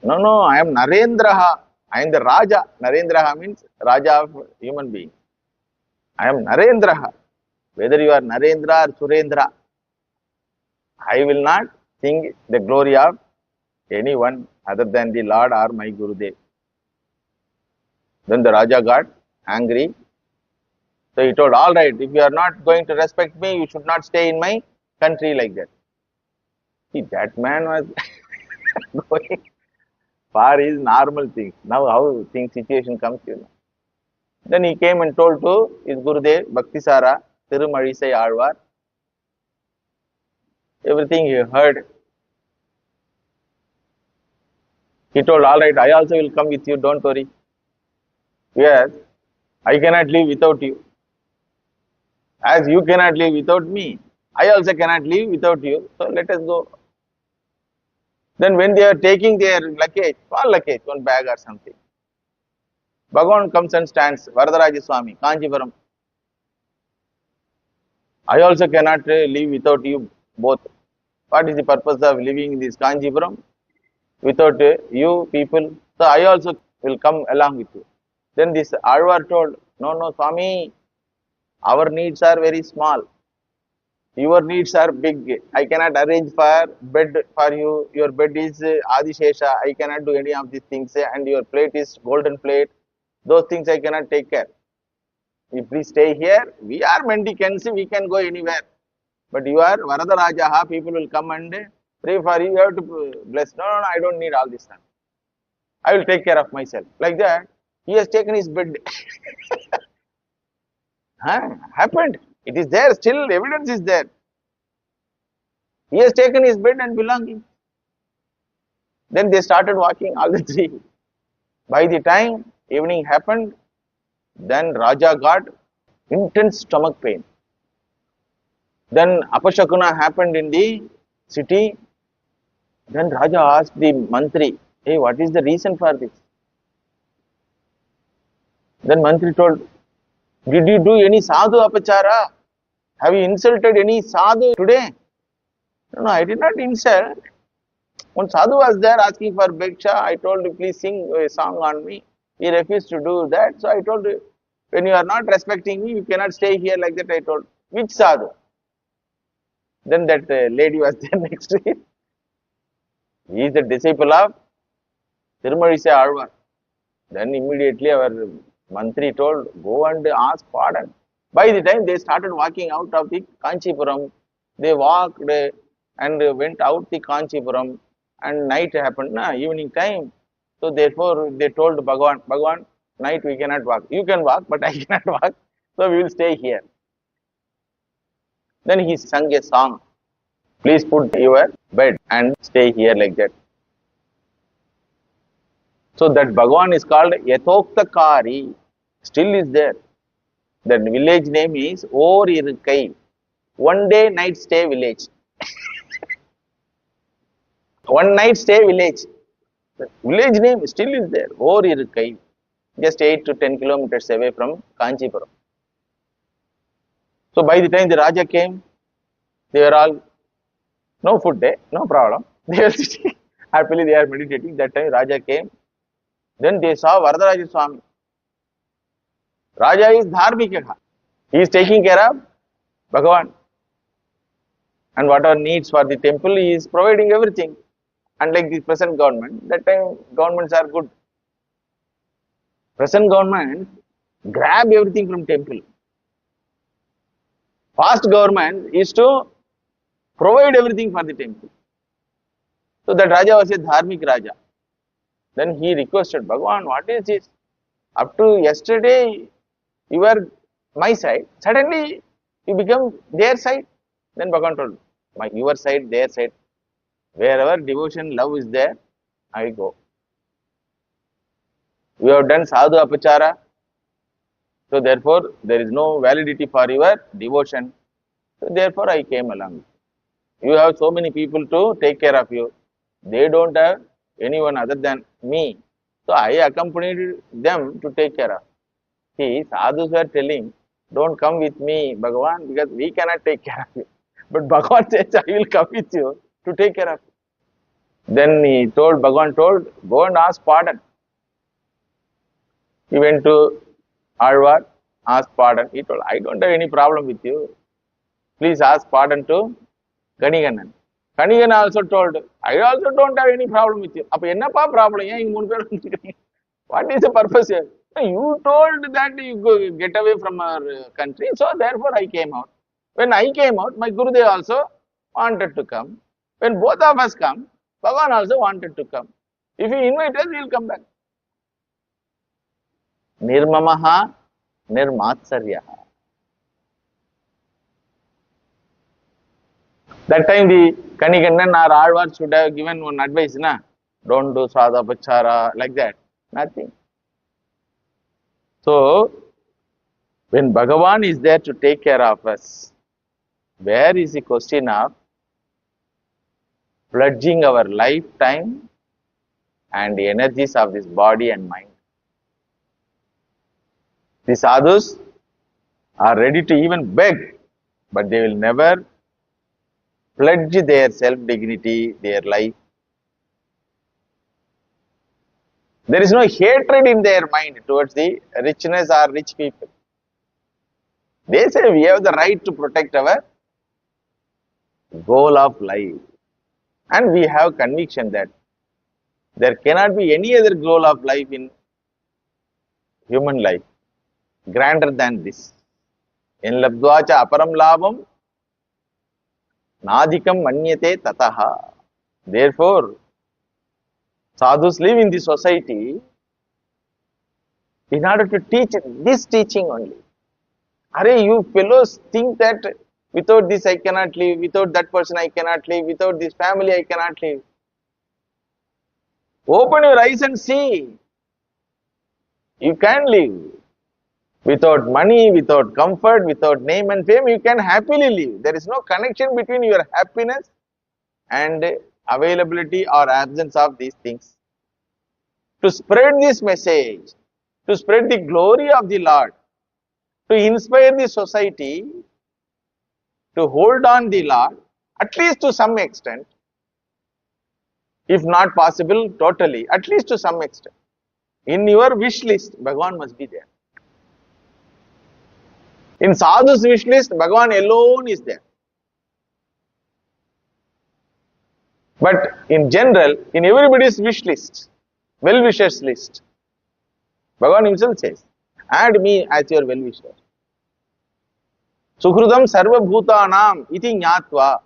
No, no, I am Narendraha. I am the Raja. Narendraha means Raja of human being. I am Narendraha. Whether you are Narendra or Surendra, I will not sing the glory of anyone other than the Lord or my Gurudev. Then the Raja got angry. So he told, all right, if you are not going to respect me, you should not stay in my country like that. See, that man was going for his normal things. Now how things, situation comes, you know. Then he came and told to his Gurudev, Bhaktisara, Tirumalisai Alvar, everything he heard. He told, all right, I also will come with you, don't worry. Yes, I cannot live without you. As you cannot live without me, I also cannot live without you. So let us go. Then when they are taking their luggage, small luggage, one bag or something, Bhagavan comes and stands, Varadaraja Swami, Kanchipuram. I also cannot live without you both. What is the purpose of living in this Kanchipuram without you people? So I also will come along with you. Then this Alvar told, no, no, Swami, our needs are very small. Your needs are big. I cannot arrange for bed for you. Your bed is Adishesha. I cannot do any of these things. And your plate is golden plate. Those things I cannot take care. You please stay here. We are mendicants. We can go anywhere. But you are Varadarajaha. People will come and pray for you. You have to bless. No, no, no. I don't need all this time. I will take care of myself. Like that. He has taken his bed. Happened. It is there. Still evidence is there. He has taken his bed and belongings. Then they started walking, all the three. By the time evening happened, then Raja got intense stomach pain. Then Apashakuna happened in the city. Then Raja asked the Mantri, hey, what is the reason for this? Then Mantri told, did you do any sadhu apachara? Have you insulted any sadhu today? No, no, I did not insult. One sadhu was there asking for bhiksha. I told him, please sing a song on me. He refused to do that. So I told him, when you are not respecting me, you cannot stay here like that. I told, which sadhu? Then that lady was there next to him. He is the disciple of Tirumalisai Alvar. Then immediately our Mantri told, go and ask pardon. By the time they started walking out of the Kanchipuram, they walked and went out the Kanchipuram, and night happened, evening time. So therefore they told Bhagavan, Bhagavan, night we cannot walk. You can walk, but I cannot walk. So we will stay here. Then he sang a song. Please put your bed and stay here like that. So that Bhagavan is called Yathoktakari. Still is there. That village name is Or Irkai. One day night stay village. One night stay village. The village name still is there. Or Irkai. Just 8 to 10 kilometers away from Kanchipuram. So by the time the Raja came, they were all, no food day, no problem. They were sitting. Happily they are meditating. That time Raja came. Then they saw Varadaraja Swami. Raja is Dharmika. He is taking care of Bhagavan. And whatever needs for the temple, he is providing everything. Unlike the present government, that time governments are good. Present government grab everything from temple. Past government is to provide everything for the temple. So that Raja was a Dharmik Raja. Then he requested, Bhagavan, what is this? Up to yesterday, you were my side. Suddenly, you become their side. Then Bhagavan told, your side, their side. Wherever devotion, love is there, I go. You have done sadhu apachara, so therefore there is no validity for your devotion. So therefore I came along. You have so many people to take care of you. They don't have anyone other than me. So I accompanied them to take care of. See, sadhus were telling, don't come with me, Bhagavan, because we cannot take care of you. But Bhagavan says, I will come with you to take care of you. Then Bhagavan told, go and ask pardon. He went to Alvar, asked pardon. He told, I don't have any problem with you. Please ask pardon to Kaniganan. Kanigan also told, I also don't have any problem with you. Appa ennappa problem? What is the purpose here? You told that you go get away from our country, so therefore I came out. When I came out, my Gurudev also wanted to come. When both of us come, Bhagavan also wanted to come. If he invite us, we will come back. Nirmamaha nirmatsaryaha. That time the Kanigannan or Alvar should have given one advice, na? Don't do sadhapachara, like that. Nothing. So, when Bhagavan is there to take care of us, where is the question of pledging our lifetime and the energies of this body and mind? The sadhus are ready to even beg, but they will never pledge their self-dignity, their life. There is no hatred in their mind towards the richness or rich people. They say we have the right to protect our goal of life. And we have conviction that there cannot be any other goal of life in human life grander than this. In labdvacha aparam labham nadikam manyate tataha. Therefore, sadhus live in the society in order to teach this teaching only. Are you fellows think that without this I cannot live, without that person I cannot live, without this family I cannot live. Open your eyes and see. You can live. Without money, without comfort, without name and fame, you can happily live. There is no connection between your happiness and availability or absence of these things. To spread this message, to spread the glory of the Lord, to inspire the society, to hold on the Lord, at least to some extent, if not possible totally, at least to some extent. In your wish list, Bhagavan must be there. In sadhu's wish list, Bhagavan alone is there. But in general, in everybody's wish list, well-wishers list, Bhagavan himself says, add me as your well-wisher. Sukhrudam sarva bhutanam iti jnatva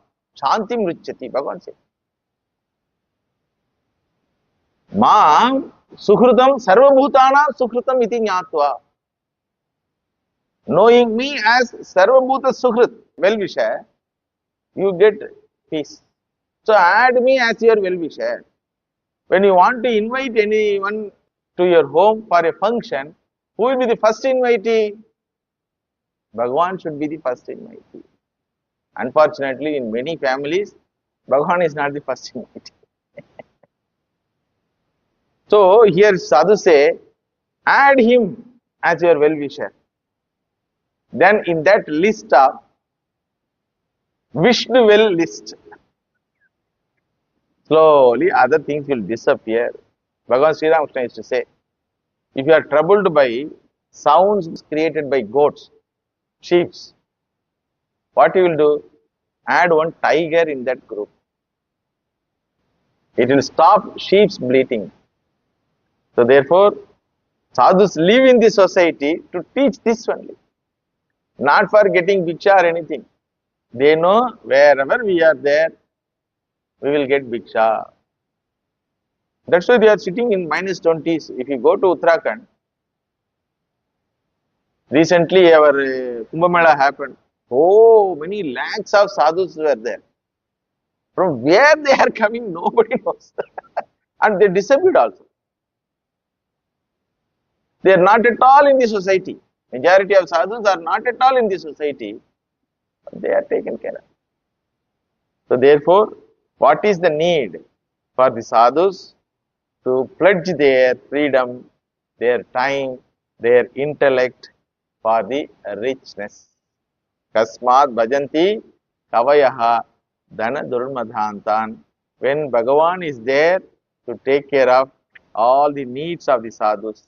shantim ruchyati. Bhagavan says. Mam sukhrudam sarva bhutanam sukhrudam iti jnatva. Knowing me as sarvabhuta sukhrut, well-wisher, you get peace. So add me as your well-wisher. When you want to invite anyone to your home for a function, who will be the first invitee? Bhagavan should be the first invitee. Unfortunately, in many families, Bhagavan is not the first invitee. So here sadhu say, add him as your well-wisher. Then in that list of wished well list, slowly other things will disappear. Bhagavan Sri Ramakrishna used to say, if you are troubled by sounds created by goats, sheep, what you will do? Add one tiger in that group. It will stop sheep's bleating. So therefore, sadhus live in the society to teach this only. Not for getting bhiksha or anything. They know wherever we are there, we will get bhiksha. That's why they are sitting in -20s. If you go to Uttarakhand, Recently, our Kumbh Mela happened. So many lakhs of sadhus were there. From where they are coming, nobody knows. And they disappeared also. They are not at all in the society. Majority of sadhus are not at all in the society. They are taken care of. So therefore, what is the need for the sadhus? To pledge their freedom, their time, their intellect for the richness. Kasmat bhajanti kavayaha dana durmadhantan. When Bhagavan is there to take care of all the needs of the sadhus.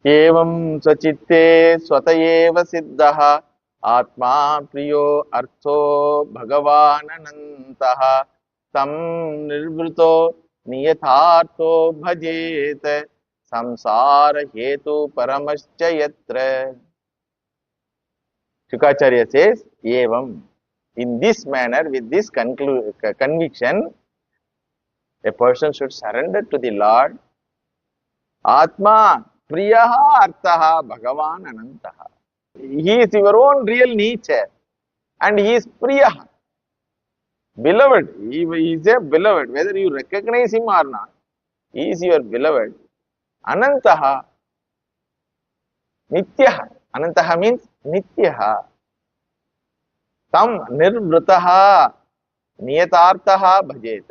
Evam sachitte swatayeva siddhaha atma priyo artho bhagavananantaha tam nirvrito niyathartho bhajet samsara hetu paramascha yatra. Shukacharya says, Evam. In this manner, with this conviction, a person should surrender to the Lord. Atma priyaha arthaha bhagavan anantaha. He is your own real nature and he is priyaha. Beloved, he is a beloved, whether you recognize him or not, he is your beloved. Anantaha, nityaha. Anantaha means nityaha. Tam nirvrataha niyatartaha bhajet.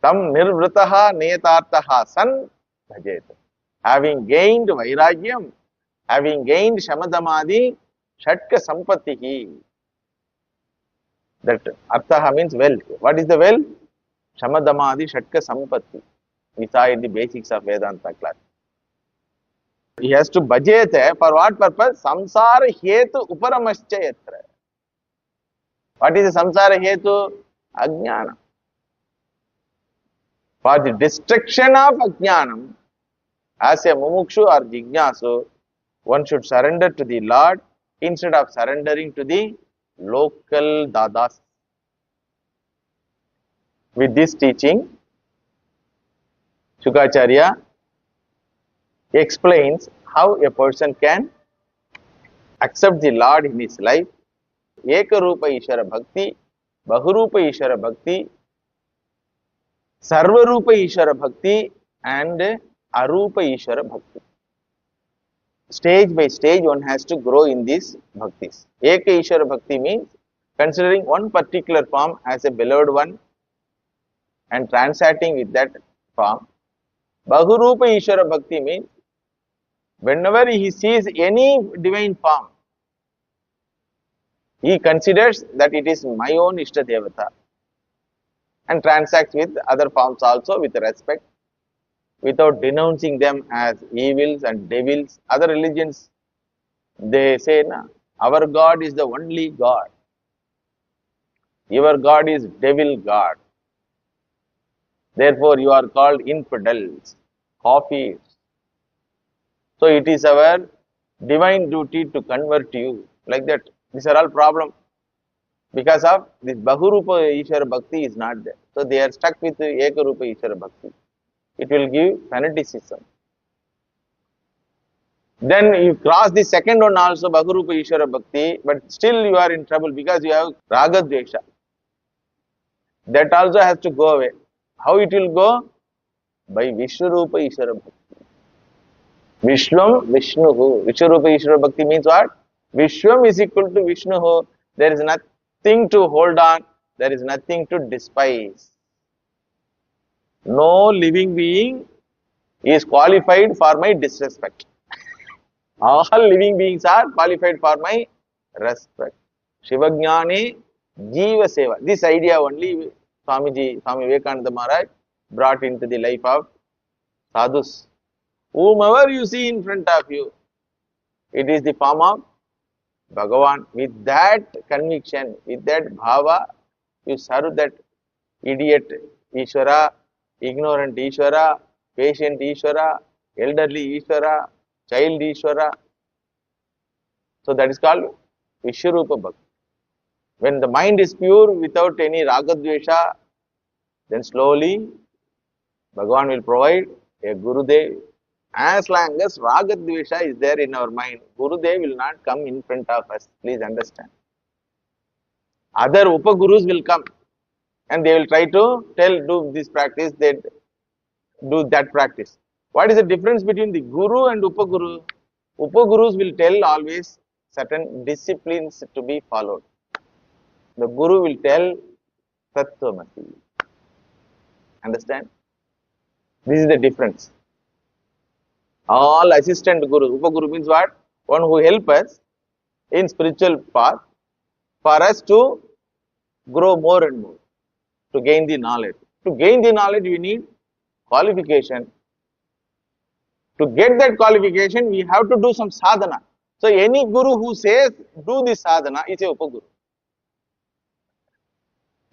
Tam nirvrataha niyatartaha san bhajet. Having gained vairagyam, having gained shamadamadi, shatka sampatihi. That arthaha means wealth. What is the wealth? Shamadamadi shatka sampatti. We saw in the basics of Vedanta class. He has to bhajet for what purpose? Samsara hetu uparamascha yatra. What is the samsara hetu? Ajnana. For the destruction of ajnanam, as a mumukshu or jignasu, one should surrender to the Lord instead of surrendering to the local dadas. With this teaching, Shukacharya explains how a person can accept the Lord in his life. Ekarupa Ishvara Bhakti, Bahurupa Ishvara Bhakti, Sarvarupa Ishvara Bhakti and Arupa Ishvara Bhakti. Stage by stage one has to grow in these bhaktis. Eka Ishvara Bhakti means considering one particular form as a beloved one and transacting with that form. Bahurupa Ishvara Bhakti means whenever he sees any divine form, he considers that it is my own Ishta Devata and transacts with other forms also with respect, without denouncing them as evils and devils. Other religions, they say, na, our God is the only God. Your God is devil God. Therefore, you are called infidels, kafirs. So, it is our divine duty to convert you like that. These are all problems. Because of this Bahurupa Ishvara Bhakti is not there. So, they are stuck with Ekarupa Ishvara Bhakti. It will give fanaticism. Then you cross the second one also, Bhagarupa Ishvara Bhakti, but still you are in trouble because you have Raga Dvesha. That also has to go away. How it will go? By Vishwarupa Ishvara Bhakti. Vishwam Vishnuhu. Vishwarupa Ishvara Bhakti means what? Vishwam is equal to Vishnuhu. There is nothing to hold on. There is nothing to despise. No living being is qualified for my disrespect. All living beings are qualified for my respect. Shivajnane Jiva Seva. This idea only Swami Vivekananda Maharaj brought into the life of sadhus. Whomever you see in front of you, it is the form of Bhagavan. With that conviction, with that bhava, you serve that idiot Ishvara, ignorant Ishvara, patient Ishvara, elderly Ishvara, child Ishvara. So that is called Vishwarupa Bhakti. When the mind is pure without any Ragadvesha, then slowly Bhagavan will provide a Gurudev As long as Raga Dvesha is there in our mind, Gurudev will not come in front of us. Please understand. Other Upagurus will come and they will try to tell, do this practice, they do that practice. What is the difference between the Guru and Upaguru? Upagurus will tell always certain disciplines to be followed. The Guru will tell Tattvamasi. Understand? This is the difference. All assistant Gurus, Upaguru means what? One who help us in spiritual path for us to grow more and more, to gain the knowledge. To gain the knowledge, we need qualification. To get that qualification, we have to do some sadhana. So, any Guru who says, do this sadhana is a Upaguru.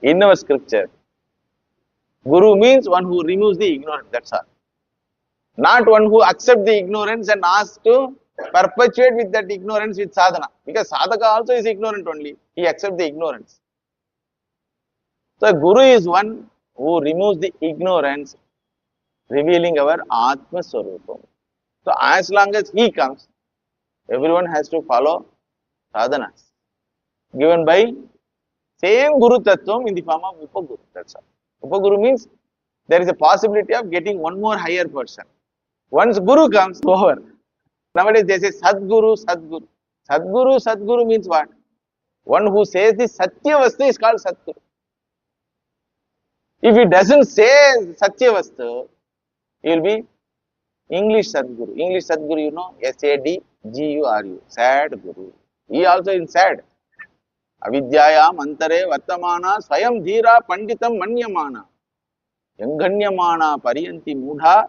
In our scripture, Guru means one who removes the ignorance, that's all. Not one who accepts the ignorance and asks to perpetuate with that ignorance with sadhana. Because sadhaka also is ignorant only. He accepts the ignorance. So, Guru is one who removes the ignorance, revealing our Atma Swarupam. So, as long as he comes, everyone has to follow sadhanas given by same Guru Tattvam in the form of Upaguru. That's all. Upaguru means there is a possibility of getting one more higher person. Once Guru comes, over. Nowadays they say Sadguru, Sadguru. Sadguru, Sadguru means what? One who says the Satya Vastu is called Sadguru. If he doesn't say Satya Vastu, he will be English Sadguru. English Sadguru, you know, S-A-D-G-U-R-U. Sad Guru. He also is sad. Avidyayam antare vartamana swayam dhira panditam manyamana. Yanganyamana pariyanti mudha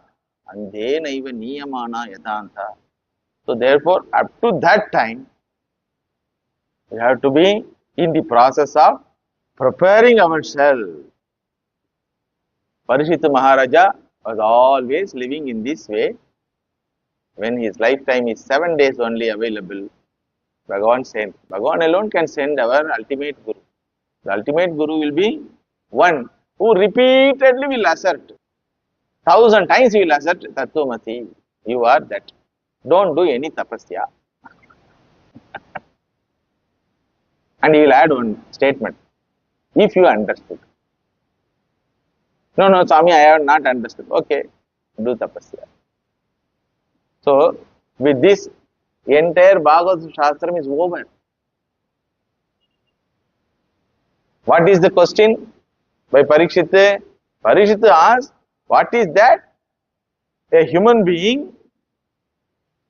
andhenaiva niyamana yadanta. So therefore, up to that time, we have to be in the process of preparing ourselves. Parishita Maharaja was always living in this way. When his lifetime is 7 days only available, Bhagavan sent. Bhagavan alone can send our ultimate Guru. The ultimate Guru will be one who repeatedly will assert. 1,000 times he will assert, Tattvamasi, you are that. Don't do any tapasya. And he will add one statement. If you understood. No, Swami, I have not understood. Okay, do tapasya. So, with this, entire Bhagavatam Shastram is over. What is the question? By Parikshita. Parikshita asks, what is that a human being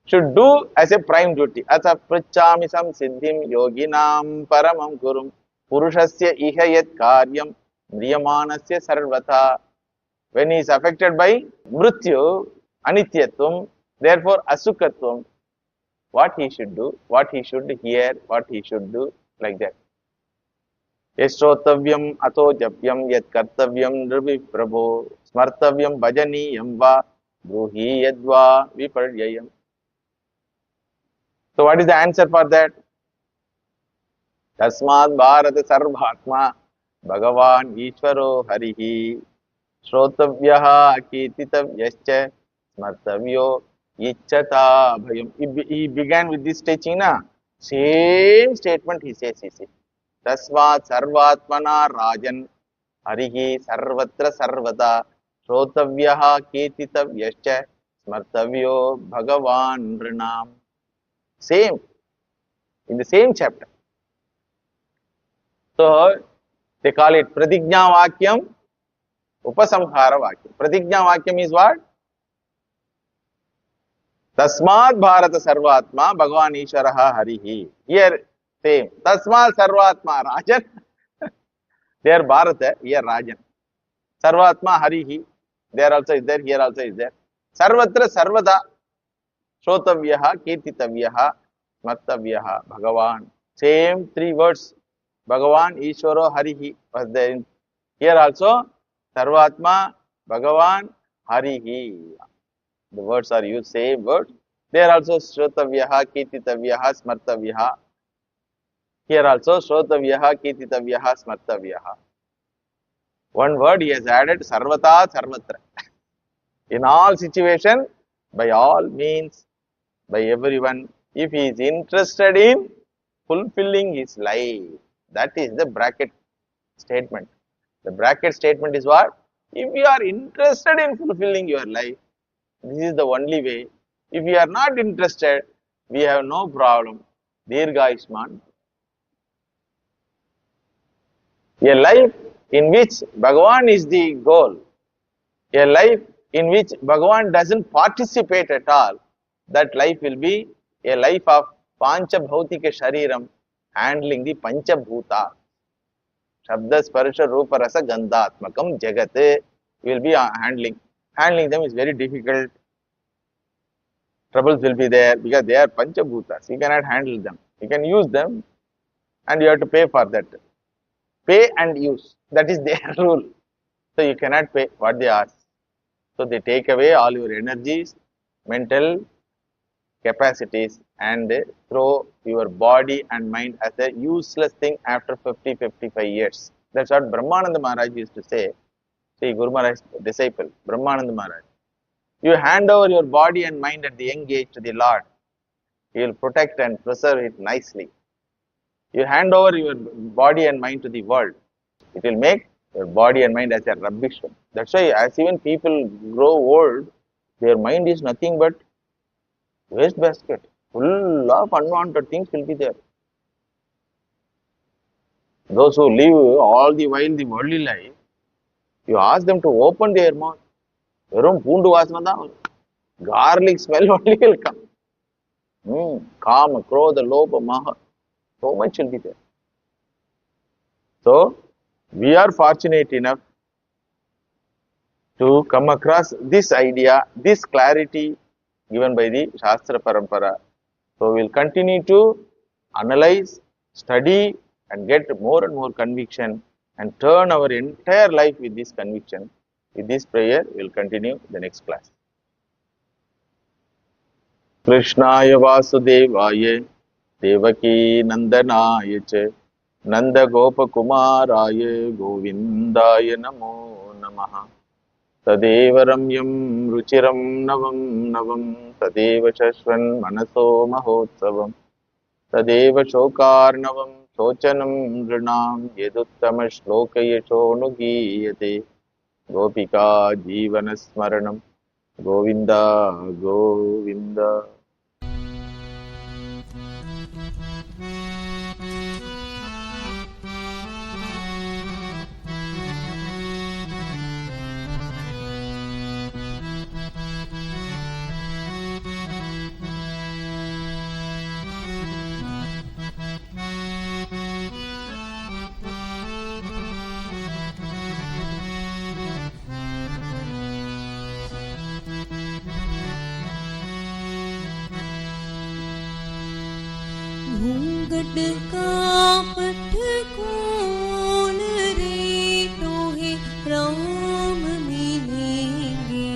should do as a prime duty? Asa prachamisam siddhim yoginam paramam kurum purushasya iha yat karyam mriyamanasya sarvata. When he is affected by mrityu, anityatvam, therefore asukatvam, what he should do, what he should hear, what he should do, like that. Yashrotavyam ato japyam yat kartavyam nirvi prabho smartavyam bhajaniyam va bruhi yadva viparyayam. So what is the answer for that? Tasmad bharata sarvatma bhagavan ishvaro harihi shrotavyaha akititavyascha smartavyo ichchata bhayam. He began with this teaching, na? Same statement he says, Tasmat sarvatmana rajan harihi sarvatra sarvata shrotavyaha ketitavyascha smartavyo bhagavan nrinam. Same, in the same chapter. So, they call it Pratigna Vakyam, Upasamhara Vakyam. Pratigna Vakyam is what? Tasmat Bharata Sarvatma Bhagavan Ishvaraha Harihi. Here, same. Tasmat Sarvatma Rajan. There Bharata, here Rajan. Sarvatma Harihi. There also is there, here also is there. Sarvatra Sarvada. Shrotavyaha, Kirtitavyaha, Smartavyaha, Bhagavan. Same three words. Bhagavan, Ishvaro, Harihi was there. Here also, Sarvatma, Bhagavan, Harihi. The words are used, same word. There also, Shrotavyaha, Kirtitavyaha, Smartavyaha. Here also, Shrotavyaha, Kirtitavyaha, Smartavyaha. One word he has added, Sarvata, Sarvatra. In all situations, by all means, by everyone, if he is interested in fulfilling his life. That is the bracket statement. The bracket statement is what? If you are interested in fulfilling your life, this is the only way. If you are not interested, we have no problem. Dirghayushman. A life in which Bhagavan is the goal, a life in which Bhagavan doesn't participate at all, that life will be a life of Pancha Bhautika Shariram, handling the Pancha Bhuta. Shabda Sparsha Rupa Rasa Gandhatmakam Jagat will be handling. Handling them is very difficult. Troubles will be there because they are Pancha Bhutas. You cannot handle them. You can use them and you have to pay for that. Pay and use. That is their rule. So you cannot pay what they ask. So they take away all your energies, mental capacities, and throw your body and mind as a useless thing after 50-55 years. That's what Brahmananda Maharaj used to say. See, Guru Maharaj's disciple, Brahmananda Maharaj. You hand over your body and mind at the young age to the Lord. He will protect and preserve it nicely. You hand over your body and mind to the world. It will make your body and mind as a rubbish. That's why as even people grow old, their mind is nothing but waste basket. Full of unwanted things will be there. Those who live all the while the worldly life, you ask them to open their mouth. Garlic smell only will come. Kama, Krodha, Lobha, Maha. So much will be there. So, we are fortunate enough to come across this idea, this clarity given by the Shastra Parampara. So, we will continue to analyze, study and get more and more conviction and turn our entire life with this conviction. With this prayer, we will continue the next class. Krishnaya Vasudevaya Devaki Nandanaaya Cha Nanda Gopa Kumaraya Govindaya Namo Namaha Tadeva Ramyam Ruchiram Navam Navam Tadeva Shashvan Manaso Mahotsavam Tadeva Shokarnavam Shochanam Nrinam Yeduttama Shlokaya Chonugiyate Gopika Jivana Smaranam Govinda Govinda.
घूंघट का पट खोल रे तोहे राम मिलेंगे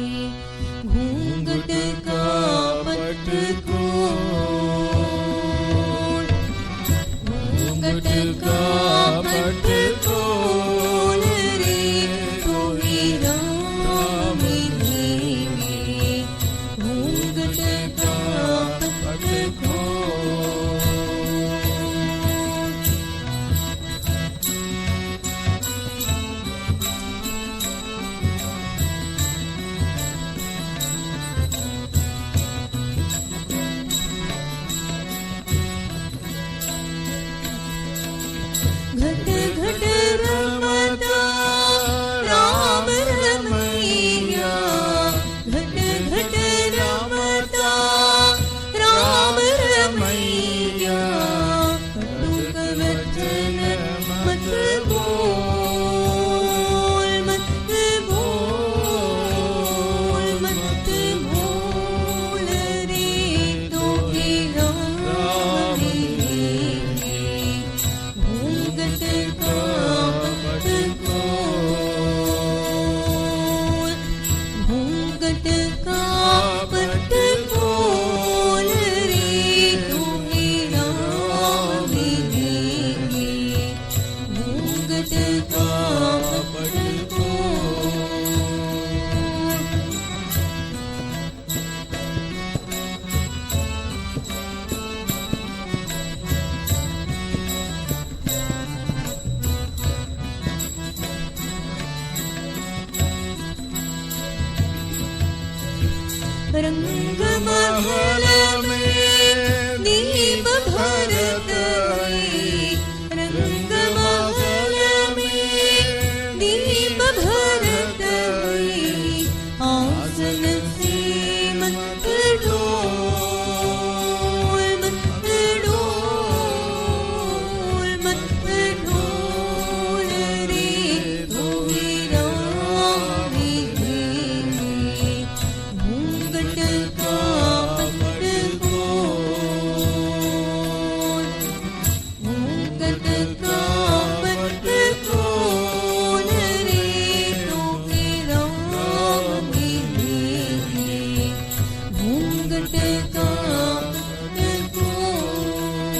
घूंघट का पट खोल घूंघट का पट खोल रे तोहे राम मिलेंगे घूंघट का पट खोल रंगमहल में दीप भरत रंगमहल में दीप भरत आसन से मत डोल मत डोल रे धोई राम घूंघट का पट खोल घूंघट का पट खोल रे धोई राम घूंघट का पट खोल।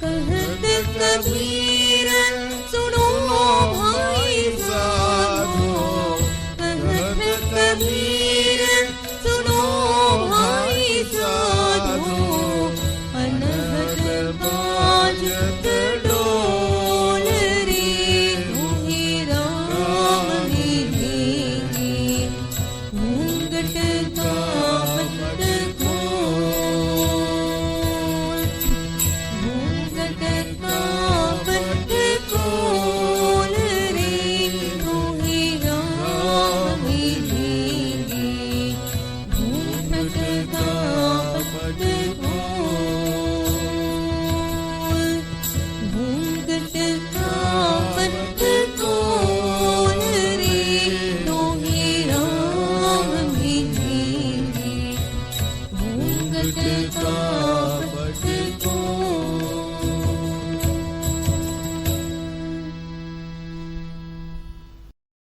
कहत कबीर